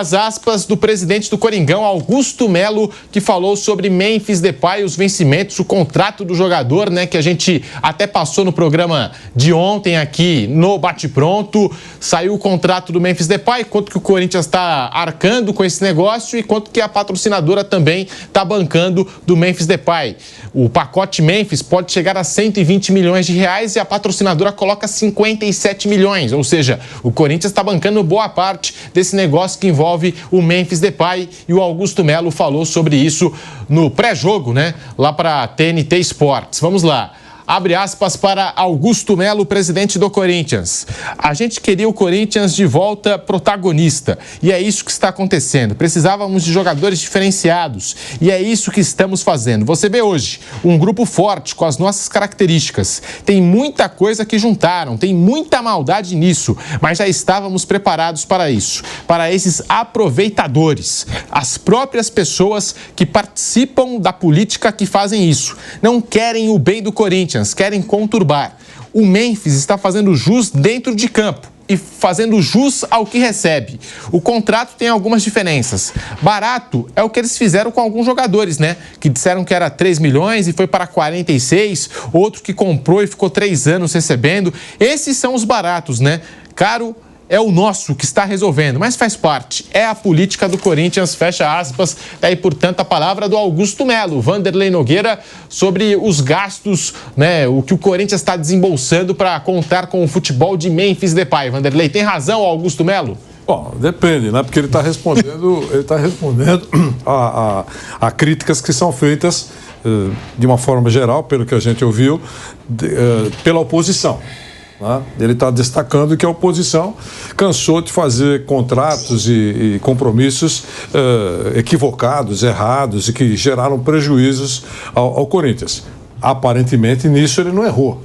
as aspas do presidente do Coringão, Augusto Melo, que falou sobre Memphis Depay, os vencimentos, o contrato do jogador, né, que a gente até passou no programa de ontem aqui no Bate Pronto. Saiu o contrato do Memphis Depay, quanto que o Corinthians está arcando com esse negócio e quanto que a patrocinadora também está bancando do Memphis Depay. O pacote Memphis pode chegar a 120 milhões de reais e a patrocinadora coloca 57 milhões, ou seja, o Corinthians está bancando boa parte desse negócio que envolve o Memphis Depay, e o Augusto Melo falou sobre isso no pré-jogo, né, lá para a TNT Sports. Vamos lá. Abre aspas para Augusto Melo, presidente do Corinthians. A gente queria o Corinthians de volta protagonista e é isso que está acontecendo. Precisávamos de jogadores diferenciados e é isso que estamos fazendo. Você vê hoje um grupo forte com as nossas características. Tem muita coisa que juntaram, tem muita maldade nisso, mas já estávamos preparados para isso, para esses aproveitadores, as próprias pessoas que participam da política que fazem isso. Não querem o bem do Corinthians, querem conturbar. O Memphis está fazendo jus dentro de campo e fazendo jus ao que recebe. O contrato tem algumas diferenças. Barato é o que eles fizeram com alguns jogadores, né? Que disseram que era 3 milhões e foi para 46, outro que comprou e ficou 3 anos recebendo. Esses são os baratos, né? Caro é o nosso que está resolvendo, mas faz parte. É a política do Corinthians, fecha aspas. Daí, portanto, a palavra do Augusto Melo, Vanderlei Nogueira, sobre os gastos, né, o que o Corinthians está desembolsando para contar com o futebol de Memphis Depay. Vanderlei, tem razão, Augusto Melo? Bom, depende, né? Porque ele está respondendo, a críticas que são feitas, de uma forma geral, pelo que a gente ouviu, pela oposição. Ele está destacando que a oposição cansou de fazer contratos e compromissos equivocados, errados e que geraram prejuízos ao Corinthians. Aparentemente, nisso ele não errou.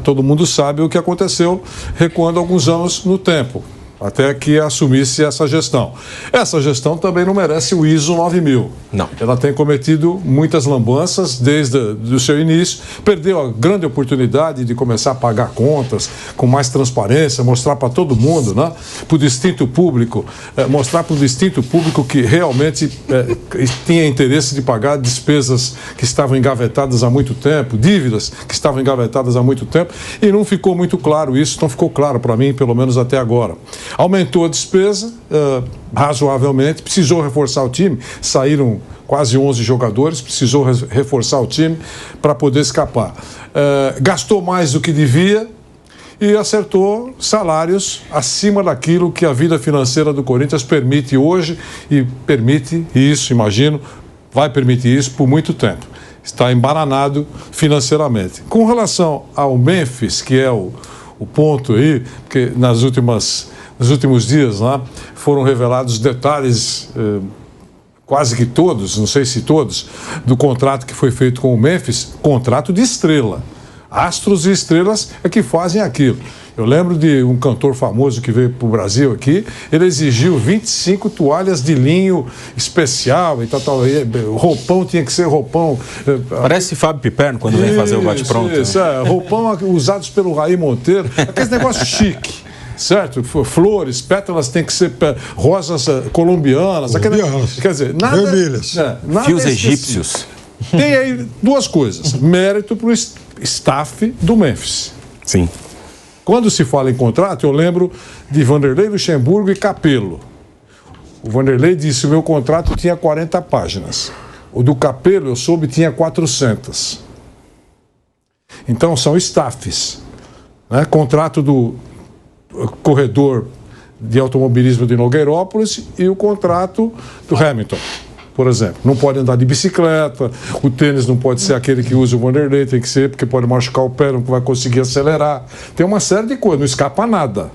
Todo mundo sabe o que aconteceu recuando alguns anos no tempo, até que assumisse essa gestão. Essa gestão também não merece o ISO 9000. Não. Ela tem cometido muitas lambanças desde o seu início, perdeu a grande oportunidade de começar a pagar contas com mais transparência, mostrar para todo mundo, né? Para o distinto público, mostrar para o distinto público que realmente tinha interesse de pagar despesas que estavam engavetadas há muito tempo, dívidas que estavam engavetadas há muito tempo, e não ficou muito claro isso, não ficou claro para mim, pelo menos até agora. Aumentou a despesa razoavelmente, precisou reforçar o time, saíram quase 11 jogadores, precisou reforçar o time para poder escapar. Gastou mais do que devia e acertou salários acima daquilo que a vida financeira do Corinthians permite hoje e permite isso, imagino, vai permitir isso por muito tempo. Está embaranado financeiramente. Com relação ao Memphis, que é o ponto aí, porque nos últimos dias lá, foram revelados detalhes, quase que todos, não sei se todos, do contrato que foi feito com o Memphis, contrato de estrela. Astros e estrelas é que fazem aquilo. Eu lembro de um cantor famoso que veio para o Brasil aqui, ele exigiu 25 toalhas de linho especial e tal. O roupão tinha que ser roupão. Parece Fábio Piperno quando vem fazer o bate-pronto. Isso, roupão usados pelo Raí Monteiro, aquele negócio chique. Certo? Flores, pétalas tem que ser rosas colombianas. Quer dizer, nada. Vermelhas. Nada fios egípcios. Tem aí duas coisas. Mérito para o staff do Memphis. Sim. Quando se fala em contrato, eu lembro de Vanderlei Luxemburgo e Capello. O Vanderlei disse que o meu contrato tinha 40 páginas. O do Capello, eu soube, tinha 400. Então, são staffs. Né? Contrato do corredor de automobilismo de Nogueirópolis e o contrato do Hamilton, por exemplo. Não pode andar de bicicleta, o tênis não pode ser aquele que usa o Vanderlei, tem que ser porque pode machucar o pé, não vai conseguir acelerar. Tem uma série de coisas, não escapa nada.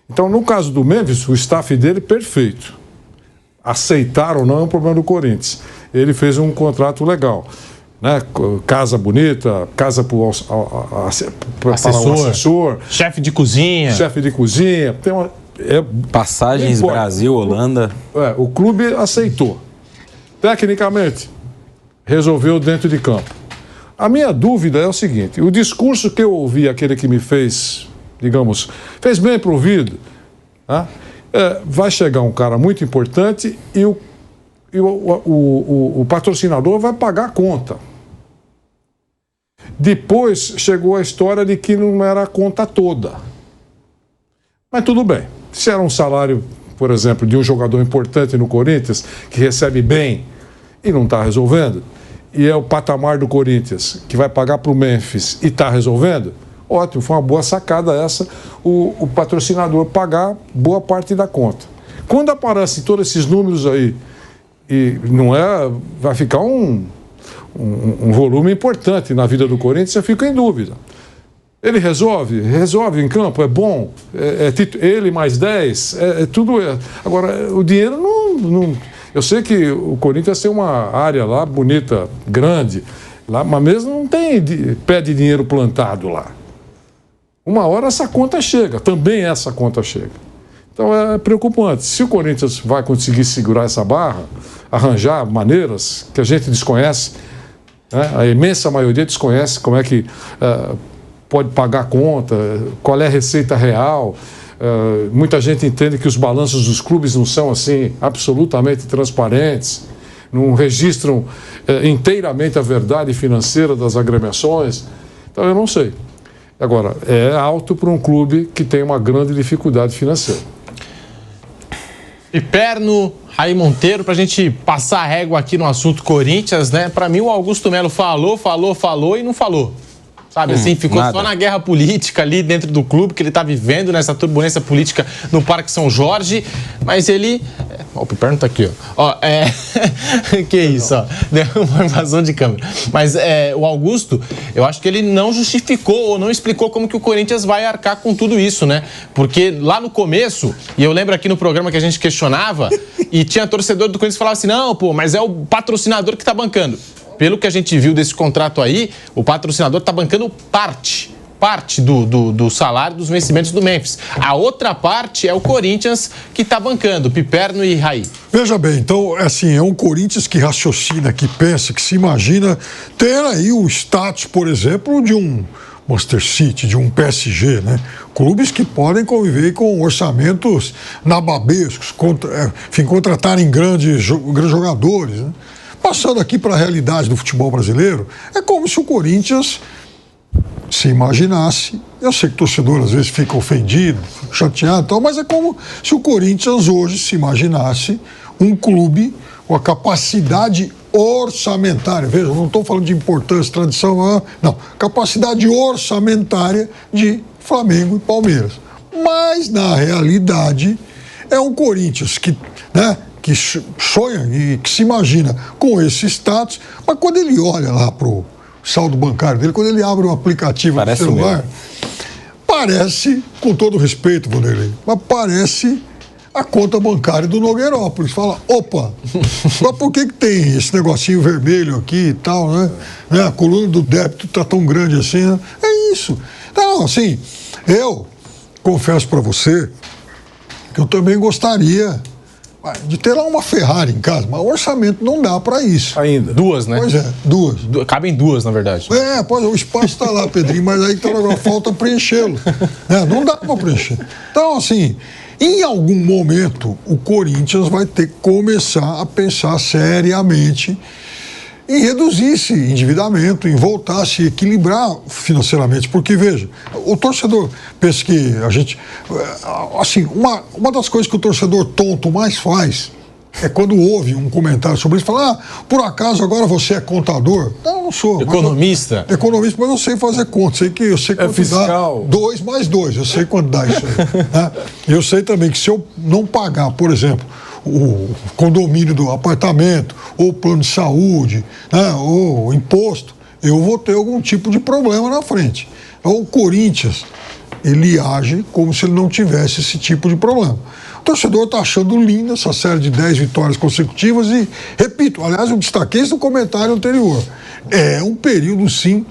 Então, no caso do Memphis, o staff dele, perfeito. Aceitar ou não é um problema do Corinthians. Ele fez um contrato legal. Né? Casa bonita, casa para o assessor, chefe de cozinha. Tem passagens Brasil, Holanda. O clube aceitou. Tecnicamente, resolveu dentro de campo. A minha dúvida é o seguinte: o discurso que eu ouvi, aquele que me fez, digamos, fez bem para o ouvido, né? vai chegar um cara muito importante e o patrocinador vai pagar a conta. Depois chegou a história de que não era a conta toda. Mas tudo bem. Se era um salário, por exemplo, de um jogador importante no Corinthians, que recebe bem e não está resolvendo, e é o patamar do Corinthians, que vai pagar para o Memphis e está resolvendo, ótimo, foi uma boa sacada essa, o patrocinador pagar boa parte da conta. Quando aparecem todos esses números aí, e não vai ficar um volume importante na vida do Corinthians, eu fico em dúvida. Ele resolve em campo, é bom, ele mais 10, tudo. Agora, o dinheiro não. Eu sei que o Corinthians tem uma área lá bonita, grande, lá, mas mesmo não tem pé de dinheiro plantado lá. Uma hora essa conta chega, também essa conta chega. Então é preocupante. Se o Corinthians vai conseguir segurar essa barra, arranjar maneiras que a gente desconhece, né? A imensa maioria desconhece como é que pode pagar a conta, qual é a receita real. Muita gente entende que os balanços dos clubes não são assim absolutamente transparentes, não registram inteiramente a verdade financeira das agremiações. Então eu não sei. Agora, é alto para um clube que tem uma grande dificuldade financeira. Piperno, Raí Monteiro, para a gente passar a régua aqui no assunto Corinthians, né? Para mim o Augusto Melo falou e não falou. Sabe, assim, ficou nada. Só na guerra política ali dentro do clube que ele está vivendo, nessa turbulência política no Parque São Jorge, mas ele... o Piperno tá aqui, ó. Que isso, ó. Deu uma invasão de câmera. Mas o Augusto, eu acho que ele não justificou ou não explicou como que o Corinthians vai arcar com tudo isso, né? Porque lá no começo, e eu lembro aqui no programa que a gente questionava, e tinha torcedor do Corinthians que falava assim, não, pô, mas é o patrocinador que tá bancando. Pelo que a gente viu desse contrato aí, o patrocinador está bancando parte do salário dos vencimentos do Memphis. A outra parte é o Corinthians que está bancando, Piperno e Raí. Veja bem, então, assim, é um Corinthians que raciocina, que pensa, que se imagina ter aí o status, por exemplo, de um Manchester City, de um PSG, né? Clubes que podem conviver com orçamentos nababescos, contratarem grandes jogadores, né? Passando aqui para a realidade do futebol brasileiro, é como se o Corinthians se imaginasse, eu sei que o torcedor às vezes fica ofendido, chateado e tal, mas é como se o Corinthians hoje se imaginasse um clube com a capacidade orçamentária, veja, eu não estou falando de importância, tradição, não, capacidade orçamentária de Flamengo e Palmeiras. Mas, na realidade, é um Corinthians que, né, que sonha e que se imagina com esse status, mas quando ele olha lá para o saldo bancário dele, quando ele abre o aplicativo do celular, parece, com todo respeito, Vanderlei, mas parece a conta bancária do Nogueirópolis. Fala, opa, mas por que tem esse negocinho vermelho aqui e tal, né? A coluna do débito está tão grande assim, né? É isso. Então, assim, eu confesso para você que eu também gostaria de ter lá uma Ferrari em casa, mas o orçamento não dá para isso. Ainda. Duas, né? Pois é, duas. Cabem duas, na verdade. Pois o espaço está lá, Pedrinho, mas aí agora falta preenchê-lo. Não dá para preencher. Então, assim, em algum momento, o Corinthians vai ter que começar a pensar seriamente em reduzir esse endividamento, em voltar a se equilibrar financeiramente. Porque, veja, o torcedor pensa que a gente... Assim, uma das coisas que o torcedor tonto mais faz é quando ouve um comentário sobre isso, fala, por acaso agora você é contador? Não, eu não sou. Economista? Economista, mas eu sei fazer conta, eu sei quanto fiscal. Dá 2 mais 2, eu sei quanto dá isso aí. Né? Eu sei também que se eu não pagar, por exemplo, o condomínio do apartamento, ou o plano de saúde, né, ou o imposto, eu vou ter algum tipo de problema na frente. Então, o Corinthians, ele age como se ele não tivesse esse tipo de problema. O torcedor está achando linda essa série de 10 vitórias consecutivas e, repito, aliás, eu destaquei isso no comentário anterior, é um período, sim,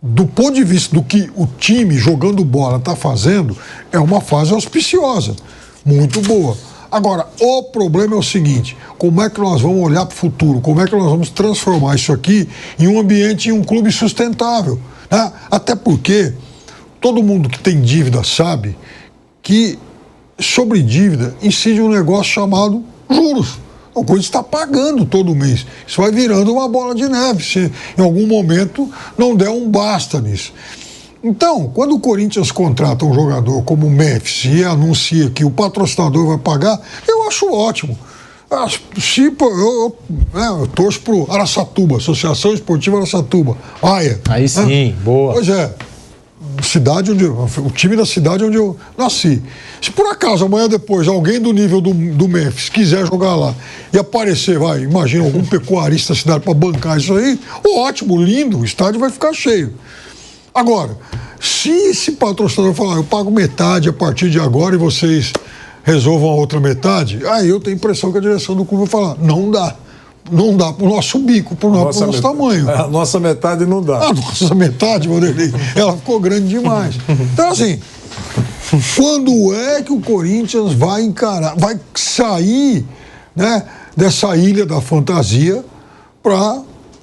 do ponto de vista do que o time jogando bola está fazendo, é uma fase auspiciosa, muito boa. Agora, o problema é o seguinte, como é que nós vamos olhar para o futuro? Como é que nós vamos transformar isso aqui em um ambiente, em um clube sustentável? Né? Até porque todo mundo que tem dívida sabe que sobre dívida incide um negócio chamado juros. O Corinthians está pagando todo mês. Isso vai virando uma bola de neve, se em algum momento não der um basta nisso. Então, quando o Corinthians contrata um jogador como o Memphis e anuncia que o patrocinador vai pagar, eu acho ótimo. Eu torço para o Araçatuba, Associação Esportiva Araçatuba. Aí sim, boa. Pois é. O time da cidade onde eu nasci. Se por acaso amanhã depois alguém do nível do Memphis quiser jogar lá e aparecer, imagina algum pecuarista da cidade para bancar isso aí, ótimo, lindo, o estádio vai ficar cheio. Agora, se esse patrocinador falar, eu pago metade a partir de agora e vocês resolvam a outra metade, aí eu tenho a impressão que a direção do clube vai falar, não dá. Não dá para o nosso bico, para o nosso tamanho. A nossa metade não dá. A nossa metade, Vanderlei, ela ficou grande demais. Então, assim, quando é que o Corinthians vai sair, né, dessa ilha da fantasia para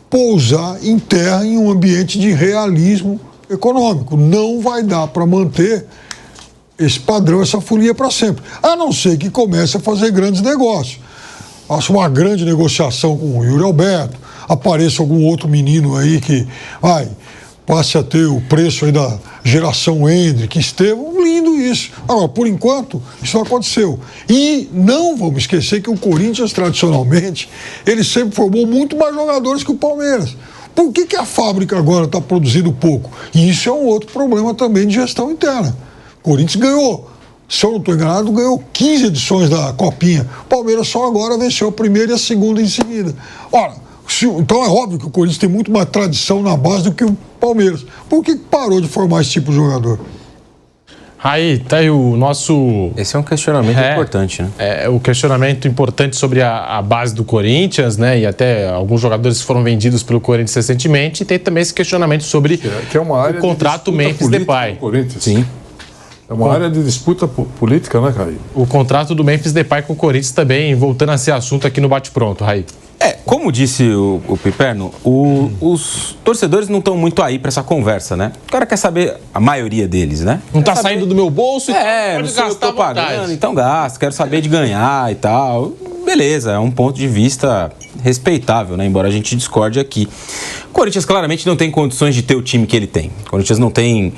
pousar em terra em um ambiente de realismo econômico? Não vai dar para manter esse padrão, essa folia para sempre. A não ser que comece a fazer grandes negócios. Faça uma grande negociação com o Yuri Alberto, apareça algum outro menino aí que passe a ter o preço aí da geração Hendrick, Estevão, lindo isso. Agora, por enquanto, isso não aconteceu. E não vamos esquecer que o Corinthians, tradicionalmente, ele sempre formou muito mais jogadores que o Palmeiras. Por que a fábrica agora está produzindo pouco? E isso é um outro problema também de gestão interna. O Corinthians ganhou, se eu não estou enganado, ganhou 15 edições da Copinha. O Palmeiras só agora venceu a primeira e a segunda em seguida. Ora, então é óbvio que o Corinthians tem muito mais tradição na base do que o Palmeiras. Por que parou de formar esse tipo de jogador? Aí, tá aí o nosso... Esse é um questionamento importante, né? É o questionamento importante sobre a base do Corinthians, né? E até alguns jogadores foram vendidos pelo Corinthians recentemente. E tem também esse questionamento sobre que é uma área o contrato Memphis Depay. Sim. É uma área de disputa política, né, Raí? O contrato do Memphis Depay com o Corinthians também, voltando a ser assunto aqui no Bate-Pronto, Raí. Como disse o Piperno, os torcedores não estão muito aí para essa conversa, né? O cara quer saber, a maioria deles, né? Não tá saindo do meu bolso, pode gastar, eu tô pagando, então gasta, quero saber de ganhar e tal. Beleza, é um ponto de vista respeitável, né? Embora a gente discorde aqui. O Corinthians claramente não tem condições de ter o time que ele tem. O Corinthians não tem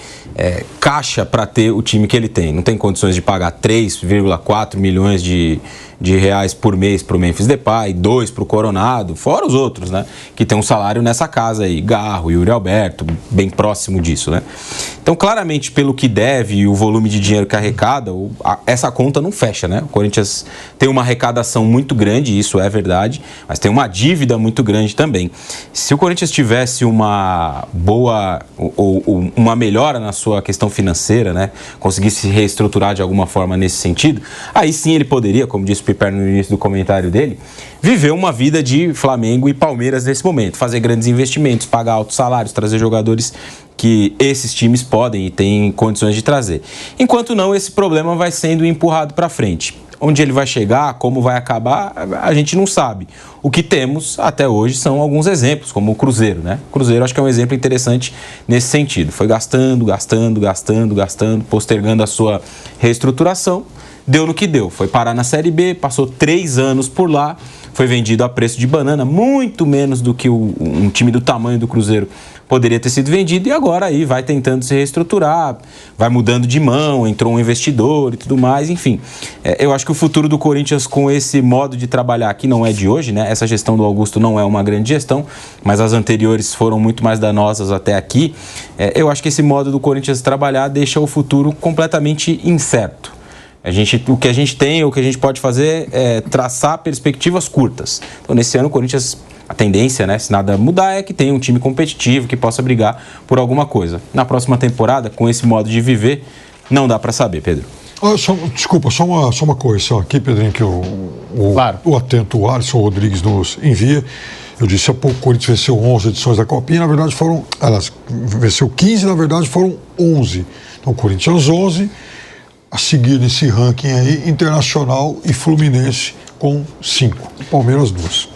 caixa para ter o time que ele tem. Não tem condições de pagar 3,4 milhões de reais por mês para o Memphis Depay, 2 para o Coronado, fora os outros, né? Que tem um salário nessa casa aí, Garro, Yuri Alberto, bem próximo disso, né? Então, claramente, pelo que deve e o volume de dinheiro que arrecada, essa conta não fecha, né? O Corinthians tem uma arrecadação muito grande, isso é verdade, mas tem uma dívida muito grande também. Se o Corinthians tivesse uma boa ou uma melhora na sua questão financeira, né? Conseguisse se reestruturar de alguma forma nesse sentido, aí sim ele poderia, como disse o Piperno no início do comentário dele, viver uma vida de Flamengo e Palmeiras nesse momento, fazer grandes investimentos, pagar altos salários, trazer jogadores que esses times podem e têm condições de trazer. Enquanto não, esse problema vai sendo empurrado para frente. Onde ele vai chegar, como vai acabar, a gente não sabe. O que temos até hoje são alguns exemplos, como o Cruzeiro, né? O Cruzeiro acho que é um exemplo interessante nesse sentido. Foi gastando, postergando a sua reestruturação. Deu no que deu. Foi parar na Série B, passou 3 anos por lá, foi vendido a preço de banana, muito menos do que um time do tamanho do Cruzeiro poderia ter sido vendido, e agora aí vai tentando se reestruturar, vai mudando de mão, entrou um investidor e tudo mais, enfim. Eu acho que o futuro do Corinthians com esse modo de trabalhar, que não é de hoje, né? Essa gestão do Augusto não é uma grande gestão, mas as anteriores foram muito mais danosas até aqui. Eu acho que esse modo do Corinthians trabalhar deixa o futuro completamente incerto. O que a gente tem, o que a gente pode fazer é traçar perspectivas curtas. Então, nesse ano, o Corinthians, a tendência, né, se nada mudar, é que tenha um time competitivo, que possa brigar por alguma coisa. Na próxima temporada, com esse modo de viver, não dá para saber, Pedro. Desculpa, só uma coisa só aqui, Pedrinho, que o atento Alisson Rodrigues nos envia. Eu disse há pouco que o Corinthians venceu 11 edições da Copinha, na verdade venceu 15, na verdade foram 11. Então, o Corinthians 11... a seguir nesse ranking aí, Internacional e Fluminense com 5. Palmeiras 2.